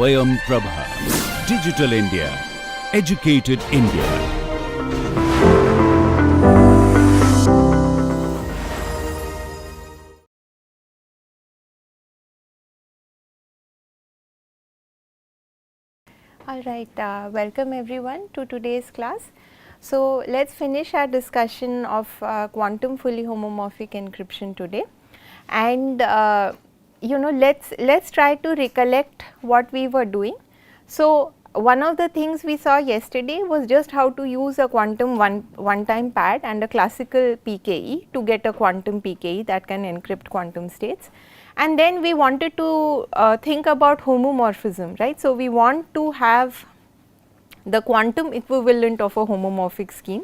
SwayamPrabha. Digital India. Educated India. All right, welcome everyone to today's class. So let's finish our discussion of quantum fully homomorphic encryption today, and let's try to recollect what we were doing. So one of the things we saw yesterday was just how to use a quantum one-time pad and a classical PKE to get a quantum PKE that can encrypt quantum states. And then we wanted to think about homomorphism, right. So we want to have the quantum equivalent of a homomorphic scheme,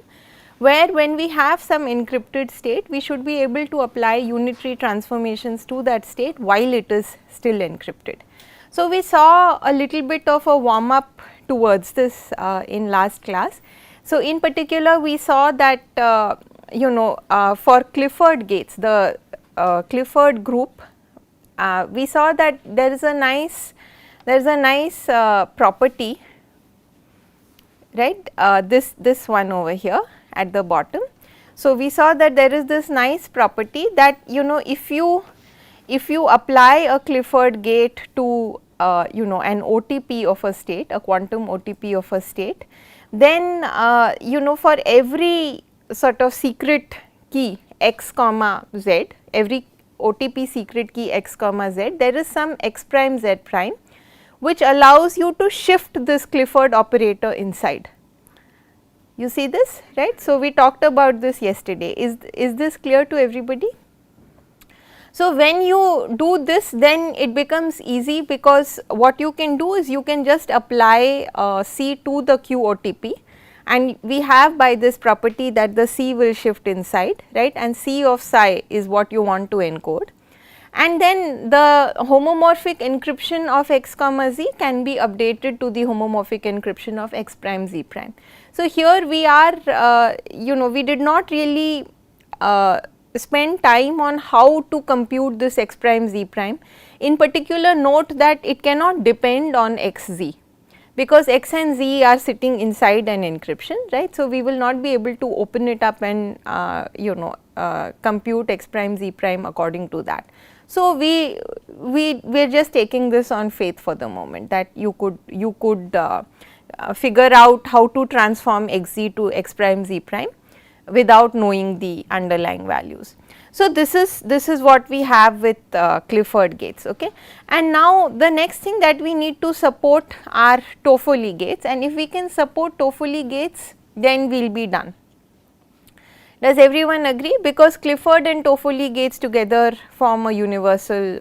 where when we have some encrypted state, we should be able to apply unitary transformations to that state while it is still encrypted. So we saw a little bit of a warm up towards this in last class. So in particular, we saw that for Clifford gates, the Clifford group, we saw that there is a nice property, right, this one over here at the bottom. So we saw that there is this nice property that if you apply a Clifford gate to an OTP of a state, a quantum OTP of a state, then for every sort of secret key x comma z, every OTP secret key x comma z, there is some x prime z prime which allows you to shift this Clifford operator inside. You see this, right? So we talked about this yesterday. Is this clear to everybody? So when you do this, then it becomes easy, because what you can do is you can just apply C to the Q OTP, and we have by this property that the C will shift inside, right, and C of psi is what you want to encode. And then the homomorphic encryption of x comma z can be updated to the homomorphic encryption of x prime z prime. So here we are, we did not really spend time on how to compute this x prime z prime. In particular, note that it cannot depend on x z, because x and z are sitting inside an encryption, right. So we will not be able to open it up and compute x prime z prime according to that. So we are just taking this on faith for the moment, that you could figure out how to transform x z to x prime z prime without knowing the underlying values. So this is what we have with Clifford gates, okay. And now the next thing that we need to support are Toffoli gates, and if we can support Toffoli gates, then we will be done. Does everyone agree? Because Clifford and Toffoli gates together form a universal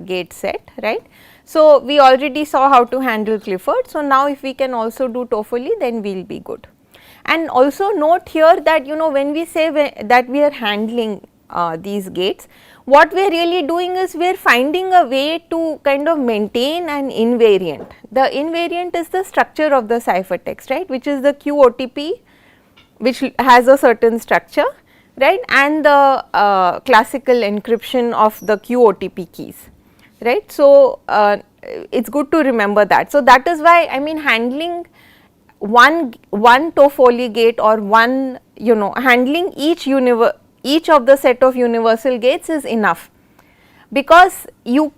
gate set, right. So we already saw how to handle Clifford. So now if we can also do Toffoli, then we will be good. And also note here that when we say that we are handling these gates, what we are really doing is we are finding a way to kind of maintain an invariant. The invariant is the structure of the ciphertext, right, which is the Q OTP, which has a certain structure, right, and the classical encryption of the Q OTP keys, right. So it is good to remember that. So that is why, I mean, handling one Toffoli gate, or one handling each of the set of universal gates is enough, because you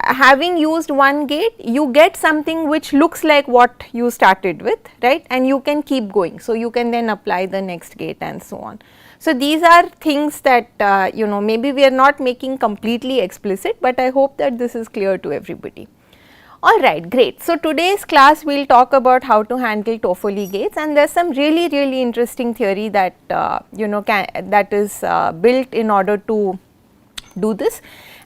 having used one gate, you get something which looks like what you started with, right, and you can keep going. So you can then apply the next gate and so on. So these are things that maybe we are not making completely explicit, but I hope that this is clear to everybody. Alright, great. So today's class we will talk about how to handle Toffoli gates, and there is some really interesting theory that that is built in order to do this.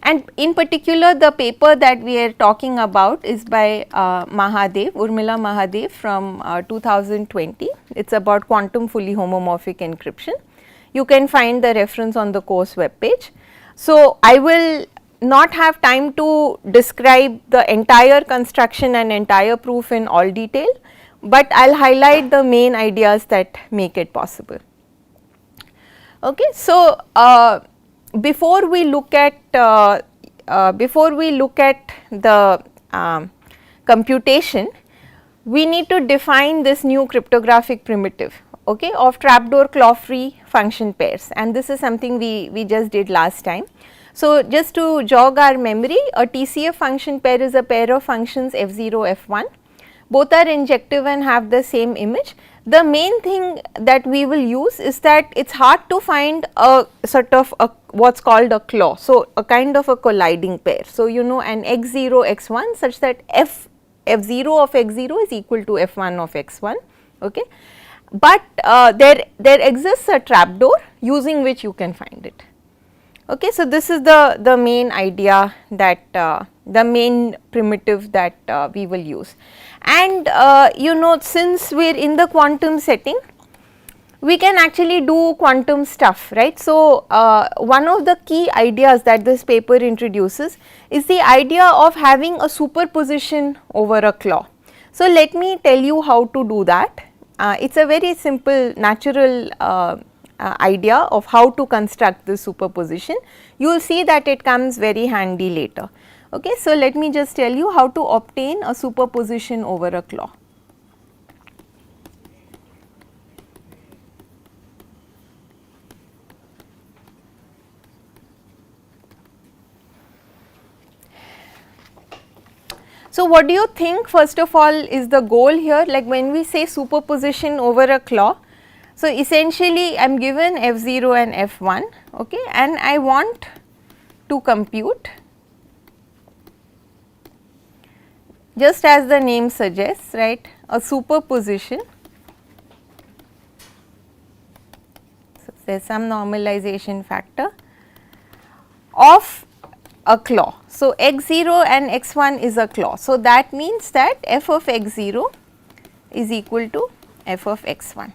And in particular, the paper that we are talking about is by Urmila Mahadev from 2020. It is about quantum fully homomorphic encryption. You can find the reference on the course web page. So I will not have time to describe the entire construction and entire proof in all detail, but I will highlight the main ideas that make it possible. Okay. So before we look at the computation, we need to define this new cryptographic primitive, okay, of trapdoor claw free function pairs, and this is something we just did last time. So, just to jog our memory, a TCF function pair is a pair of functions f0, f1, both are injective and have the same image. The main thing that we will use is that it is hard to find a sort of a what is called a claw. So, a kind of a colliding pair. So, you know an x0 x1 such that f0 of x0 is equal to f1 of x1, okay. But there exists a trapdoor using which you can find it, okay. So, this is the main idea that the main primitive that we will use. And you know, since we are in the quantum setting, we can actually do quantum stuff, right. So, one of the key ideas that this paper introduces is the idea of having a superposition over a claw. So, let me tell you how to do that. It is a very simple natural idea of how to construct this superposition. You will see that it comes very handy later. Okay, so, let me just tell you how to obtain a superposition over a claw. So, what do you think first of all is the goal here, like when we say superposition over a claw? So, essentially I am given f0 and f1, okay, and I want to compute, just as the name suggests, right, a superposition. So, there is some normalization factor of a claw. So, x0 and x1 is a claw. So, that means that f of x0 is equal to f of x1.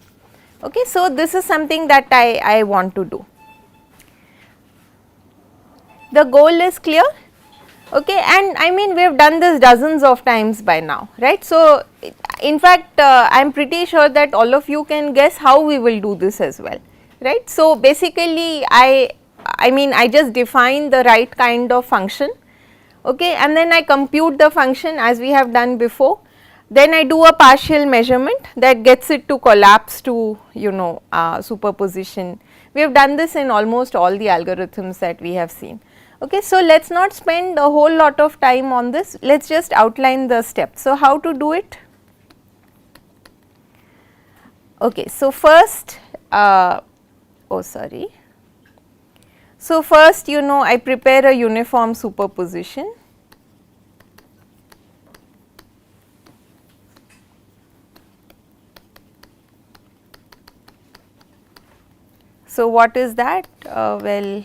Okay. So, this is something that I want to do. The goal is clear, okay, and I mean we have done this dozens of times by now, right. So, in fact, I am pretty sure that all of you can guess how we will do this as well, right. So, basically I mean I just define the right kind of function, okay, and then I compute the function as we have done before. Then I do a partial measurement that gets it to collapse to, you know, superposition. We have done this in almost all the algorithms that we have seen. Okay, so, let us not spend a whole lot of time on this, let us just outline the steps. So, how to do it? Okay, so, first, So, first, you know, I prepare a uniform superposition. So, what is that? Well,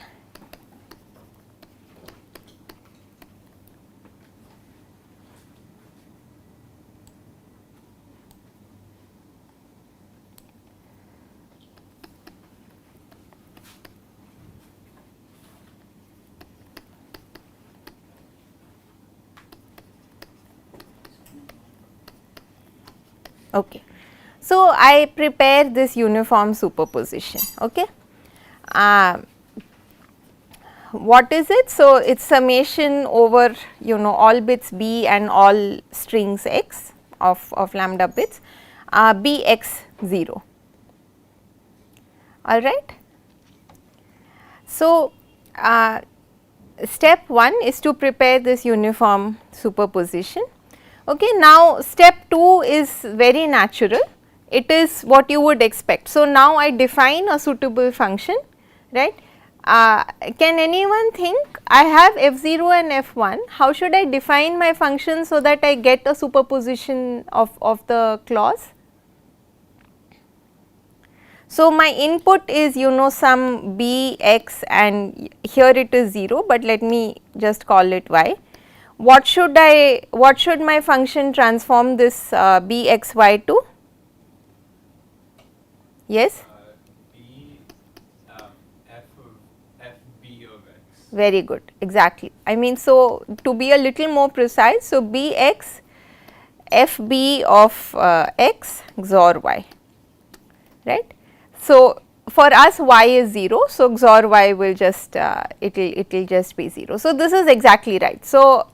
okay. So, I prepare this uniform superposition, okay. What is it? So, it is summation over, you know, all bits b and all strings x of lambda bits b x 0, all right. So, step 1 is to prepare this uniform superposition. Okay. Now, step 2 is very natural, it is what you would expect. So, now I define a suitable function, right. Can anyone think I have f0 and f1, how should I define my function so that I get a superposition of the clause? So, my input is, you know, some b x and here it is 0, but let me just call it y. What should my function transform this b x y to? Yes? Very good, exactly. I mean, so to be a little more precise, so b x f b of x XOR y, right. So, for us y is 0, so XOR y will just it will just be 0. So, this is exactly right. So,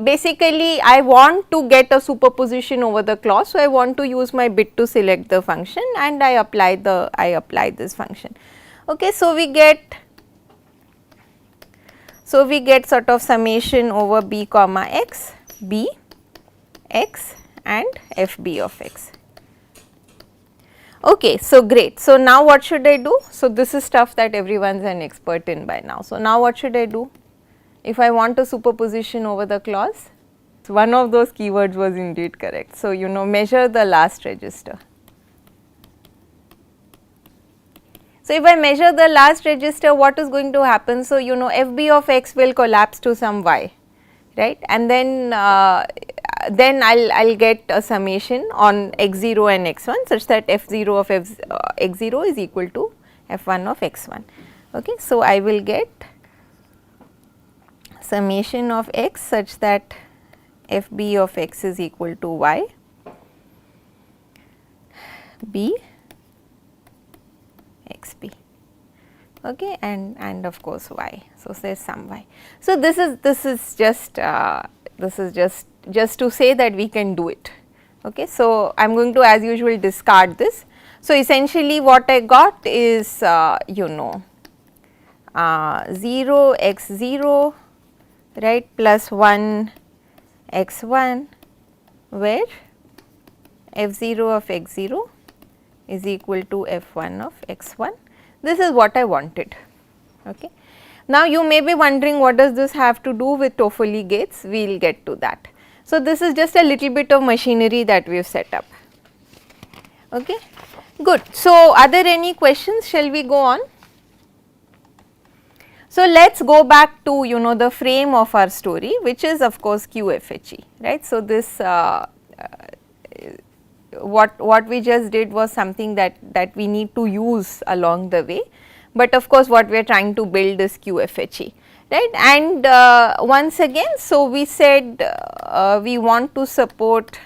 basically I want to get a superposition over the clause. So, I want to use my bit to select the function and I apply this function. Okay, so, we get sort of summation over b comma x, b x and f b of x. Okay, so great. So, now what should I do? So, this is stuff that everyone is an expert in by now. So, now what should I do? If I want a superposition over the clause, so one of those keywords was indeed correct. So, measure the last register. So, if I measure the last register, what is going to happen? So, f b of x will collapse to some y, right, and then I'll get a summation on x 0 and x 1 such that f 0 of x 0 is equal to f 1 of x 1. Okay. So, I will get summation of x such that f b of x is equal to y b x b, okay, and of course y. So, there is some y. So, this is just to say that we can do it. Okay. So, I am going to as usual discard this. So, essentially what I got is 0 x 0, right, plus 1 x 1, where f 0 of x 0 is equal to f 1 of x 1. This is what I wanted. Okay. Now, you may be wondering what does this have to do with Toffoli gates? We will get to that. So, this is just a little bit of machinery that we have set up. Okay. Good. So, are there any questions? Shall we go on? So, let us go back to the frame of our story, which is of course QFHE, right. So, this what we just did was something that we need to use along the way, but of course, what we are trying to build is QFHE, right. And once again, so we said we want to support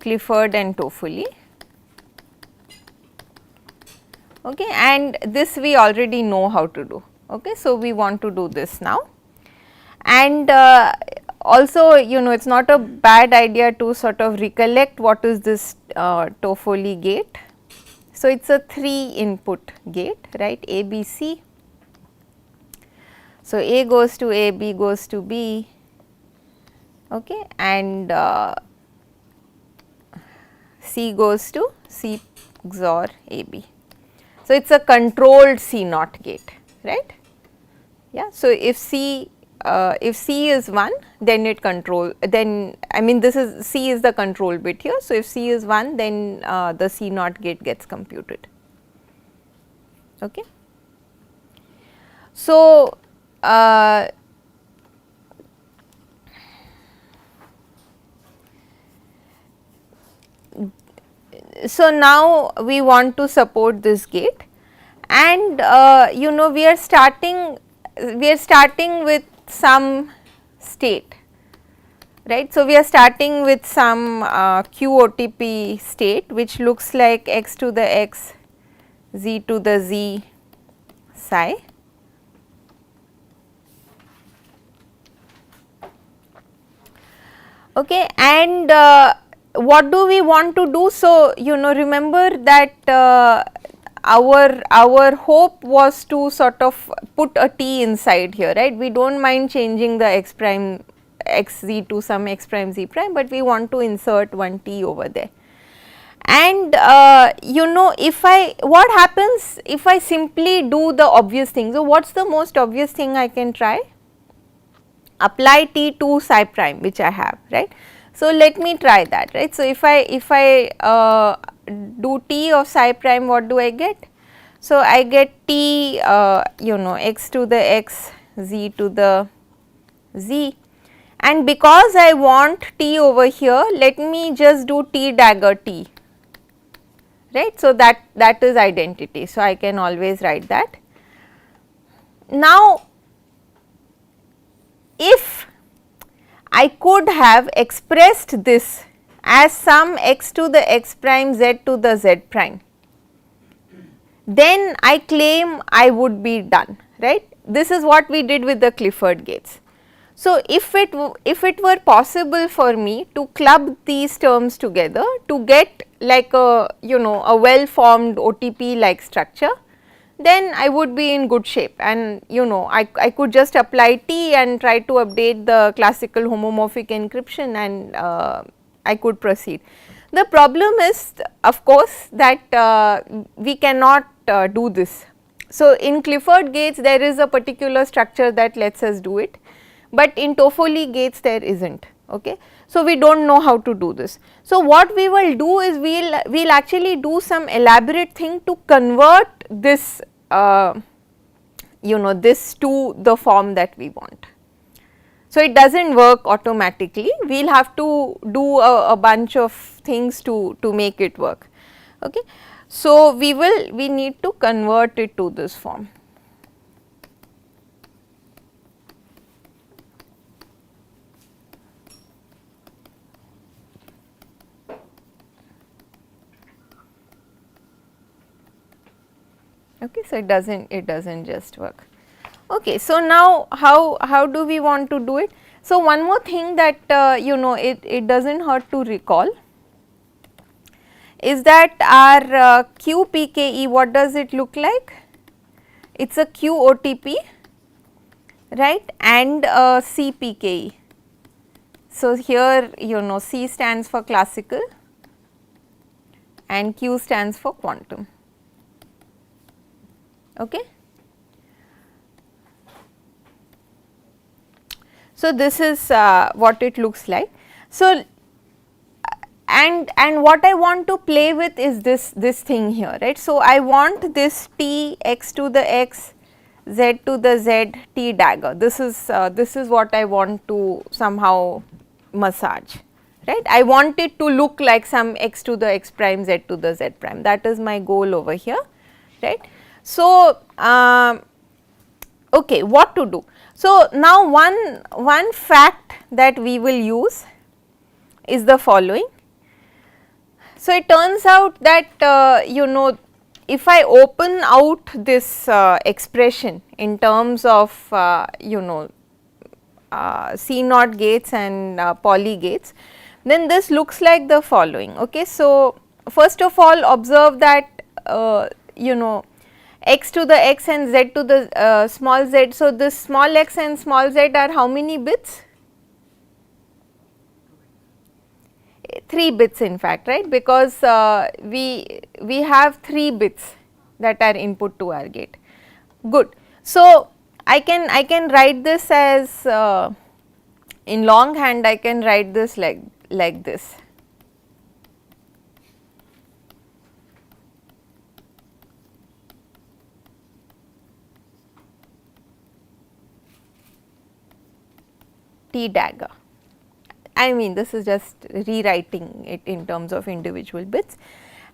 Clifford and Toffoli. Okay, and this we already know how to do. Okay, so, we want to do this now, and also it is not a bad idea to sort of recollect what is this Toffoli gate. So, it is a 3 input gate, right, A, B, C. So, A goes to A, B goes to B, okay, and C goes to C XOR A, B. So, it is a controlled C naught gate, right. Yeah. So, if C is 1, then it control, then I mean this is C is the control bit here. So, if C is 1, then the C naught gate gets computed. Okay. So, so now we want to support this gate, and we are starting with some state, right. So, we are starting with some QOTP state which looks like x to the x, z to the z psi. Okay, and what do we want to do? So, remember that our hope was to sort of put a t inside here, right. We do not mind changing the x prime x z to some x prime z prime, but we want to insert one t over there. And what happens if I simply do the obvious thing? So, what is the most obvious thing I can try? Apply t to psi prime, which I have, right. So, let me try that, right. So, if I do t of psi prime, what do I get? So, I get t x to the x, z to the z, and because I want t over here, let me just do t dagger t, right. So, that is identity. So, I can always write that. Now, if I could have expressed this as some x to the x prime, z to the z prime, then I claim I would be done, right. this is what we did with the Clifford gates. So, if it were possible for me to club these terms together to get like a a well formed OTP like structure, then I would be in good shape, and I could just apply T and try to update the classical homomorphic encryption, and I could proceed. The problem is, of course, that we cannot do this. So, in Clifford gates there is a particular structure that lets us do it, but in Toffoli gates there is not. Okay. So, we do not know how to do this. So, what we will do is we will actually do some elaborate thing to convert this this to the form that we want. So, it does not work automatically, we will have to do a bunch of things to make it work. Okay. So, we need to convert it to this form. Okay. So, it does not just work. Okay. So, now how do we want to do it? So, one more thing that it does not hurt to recall is that our QPKE, what does it look like? It is a QOTP, right, and a CPKE. So, here C stands for classical and Q stands for quantum. Okay. So, this is what it looks like. So, and what I want to play with is this thing here, right. So, I want this T x to the x, z to the z, T dagger. This is what I want to somehow massage, right. I want it to look like some x to the x prime, z to the z prime. That is my goal over here, right. So, okay, what to do? So, now one fact that we will use is the following. So, it turns out that if I open out this expression in terms of C naught gates and poly gates, then this looks like the following. Okay. So, first of all, observe that x to the x and z to the small z. So, this small x and small z are how many bits? 3 bits in fact, right, because we have 3 bits that are input to our gate. Good. So, I can write this as in longhand, I can write this like this. T dagger. I mean, this is just rewriting it in terms of individual bits,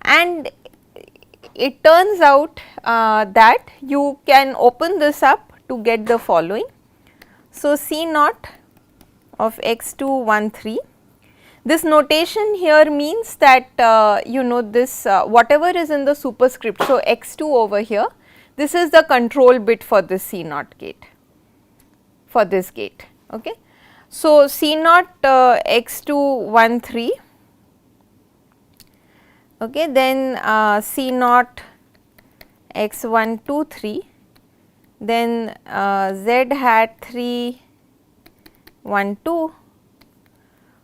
and it turns out that you can open this up to get the following. So, C naught of x 2 1 3. This notation here means that this whatever is in the superscript. So, x 2 over here, this is the control bit for this C naught gate, for this gate. Okay. So, C naught x 2 1 3, okay, then C naught x 1 2 3, then z hat 3 1 2,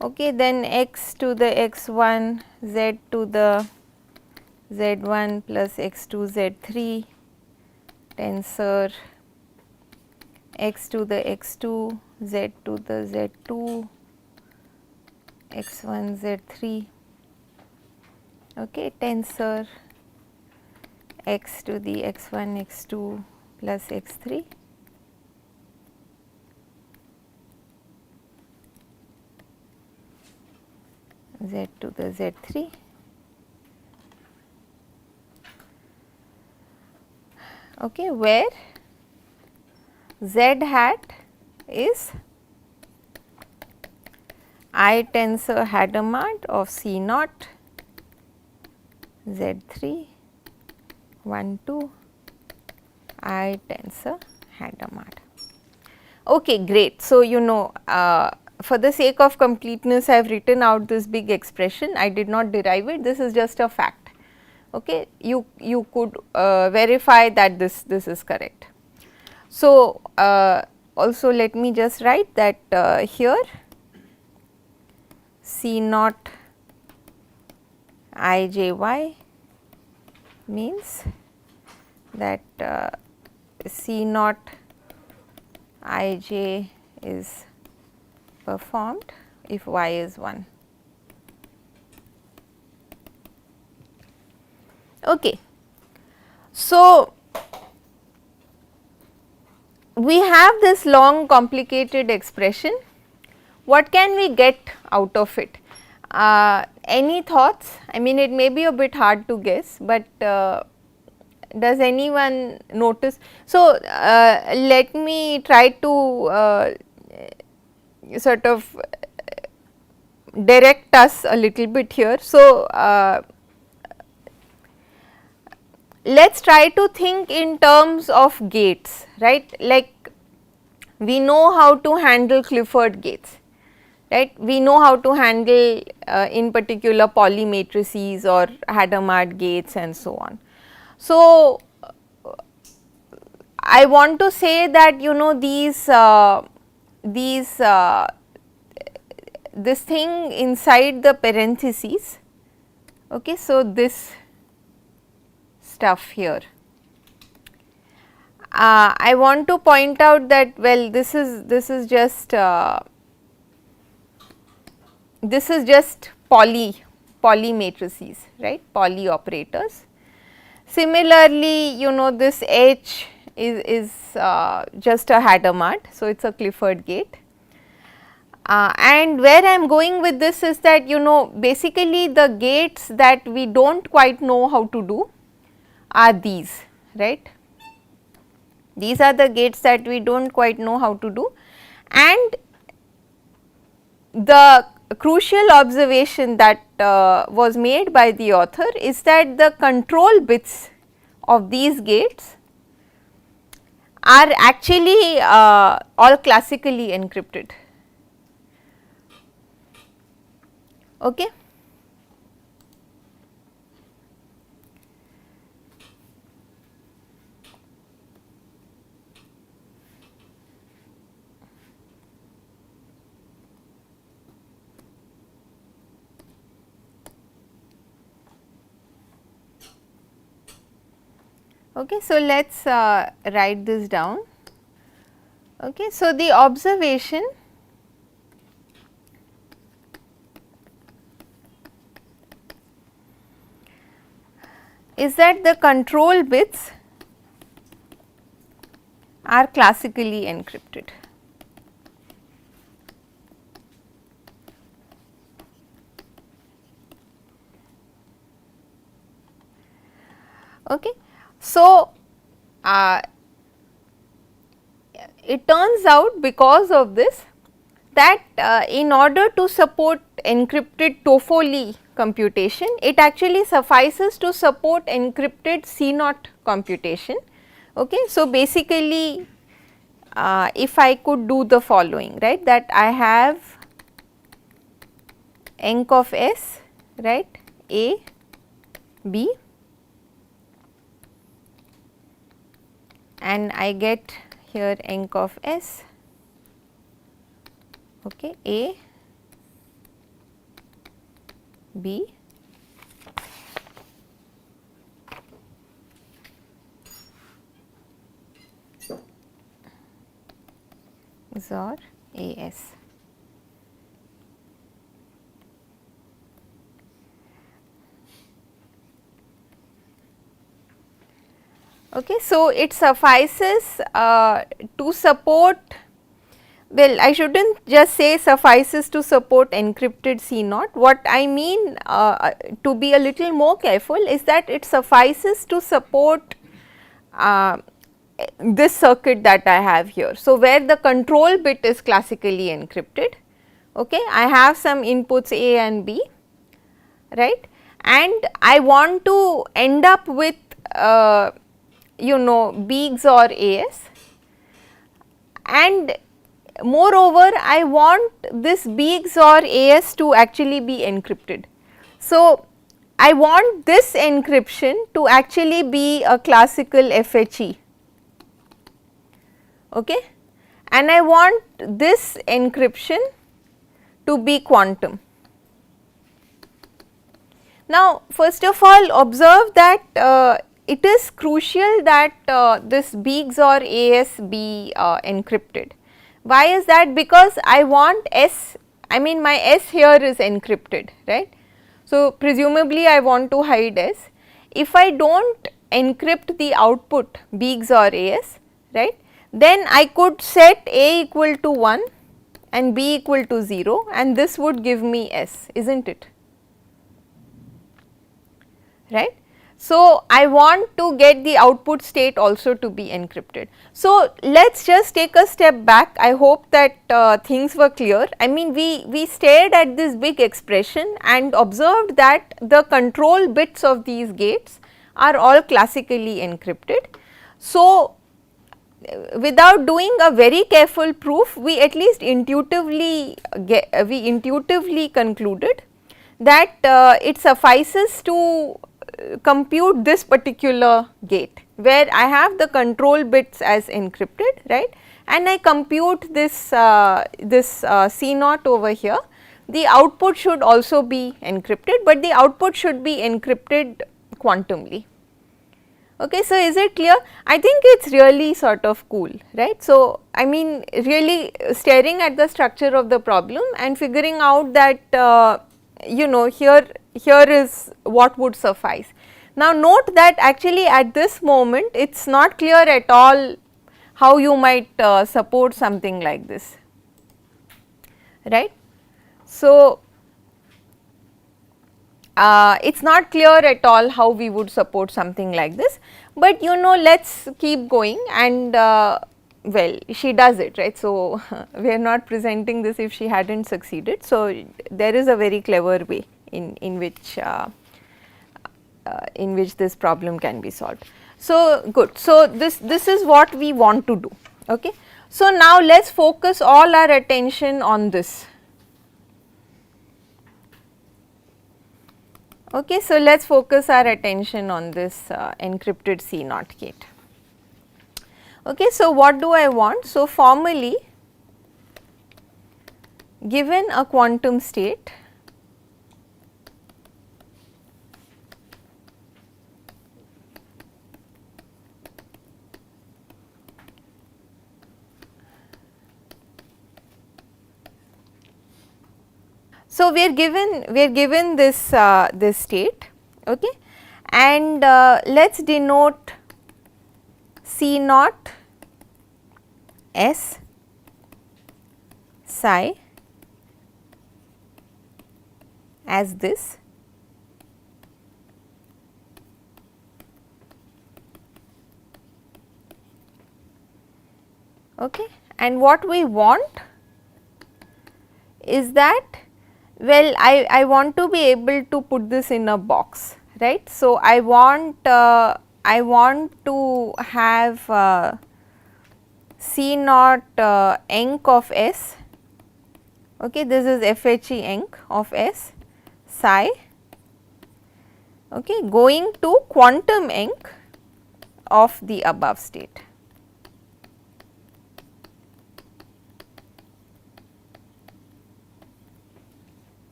okay, then x to the x 1, z to the z 1 plus x 2 z 3 tensor x to the x 2, z to the z 2, x 1 z 3, okay, tensor x to the x 1 x 2 plus x 3, z to the z 3, okay, where z hat is I tensor Hadamard of C naught Z 3 1 2 I tensor Hadamard. Okay, great. So, you know, for the sake of completeness, I have written out this big expression. I did not derive it. This is just a fact. Okay, you could verify that this is correct. So, also let me just write that here C naught IJY means that C naught Ij is performed if y is 1. Okay. So, we have this long complicated expression. What can we get out of it? Any thoughts? I mean, it may be a bit hard to guess, but does anyone notice? So, let me try to sort of direct us a little bit here. So, let us try to think in terms of gates, right. Like we know how to handle Clifford gates, right. We know how to handle in particular polymatrices or Hadamard gates and so on. So, I want to say that, you know, this thing inside the parentheses, okay. So, this stuff here. I want to point out that, well, this is just polymatrices, right, poly operators. Similarly, you know, this H is just a Hadamard, so it is a Clifford gate. And where I am going with this is that, you know, basically the gates that we do not quite know how to do are these, right. These are the gates that we do not quite know how to do, and the crucial observation that was made by the author is that the control bits of these gates are actually all classically encrypted. Okay. Okay, so let us write this down. Okay, so the observation is that the control bits are classically encrypted. Okay. So, it turns out because of this that in order to support encrypted Toffoli computation, it actually suffices to support encrypted C naught computation. Okay. So, basically if I could do the following, right, that I have enc of S, right, A, B, and I get here enc of S, okay, A, B, XOR AS. Okay, so it suffices to support, well, I should not just say suffices to support encrypted C naught. What I mean to be a little more careful is that it suffices to support this circuit that I have here. So, where the control bit is classically encrypted, okay, I have some inputs A and B, right, and I want to end up with you know, B XOR AS, and moreover I want this B XOR AS to actually be encrypted. So, I want this encryption to actually be a classical FHE, okay, and I want this encryption to be quantum. Now, first of all observe that it is crucial that this B XOR AS be encrypted. Why is that? Because I want S, I mean my S here is encrypted, right. So, presumably I want to hide S. If I do not encrypt the output B XOR AS, right, then I could set A equal to 1 and B equal to 0 and this would give me S, is not it, right. So, I want to get the output state also to be encrypted. So, let us just take a step back. I hope that things were clear. I mean we stared at this big expression and observed that the control bits of these gates are all classically encrypted. So, without doing a very careful proof, we at least intuitively concluded that it suffices to compute this particular gate where I have the control bits as encrypted, right, and I compute this C naught over here. The output should also be encrypted, but the output should be encrypted quantumly. Okay, so is it clear? I think it is really sort of cool, right. So, I mean really staring at the structure of the problem and figuring out that you know here is what would suffice. Now, note that actually at this moment it is not clear at all how you might support something like this, right. So, it is not clear at all how we would support something like this, but you know let us keep going and well she does it, right. So, we are not presenting this if she had not succeeded. So, there is a very clever way in which this problem can be solved. So, good. So, this is what we want to do. Okay. So, now let us focus all our attention on this. Okay. So, let us focus our attention on this encrypted C naught gate. Okay. So, what do I want? So, formally given a quantum state, so we are given this this state, okay, and let us denote C naught S psi as this, okay, and what we want is that, well, I want to be able to put this in a box, right. So, I want to have C naught enc of S, okay, this is FHE enc of S psi, okay, going to quantum enc of the above state.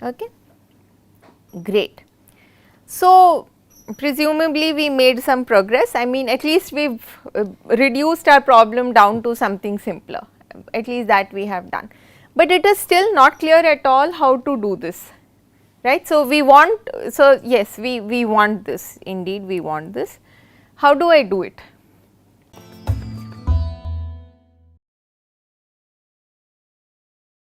Okay. Great. So, presumably we made some progress. I mean at least we have reduced our problem down to something simpler, at least that we have done, but it is still not clear at all how to do this, right. So, we want, so yes we want this, indeed we want this. How do I do it?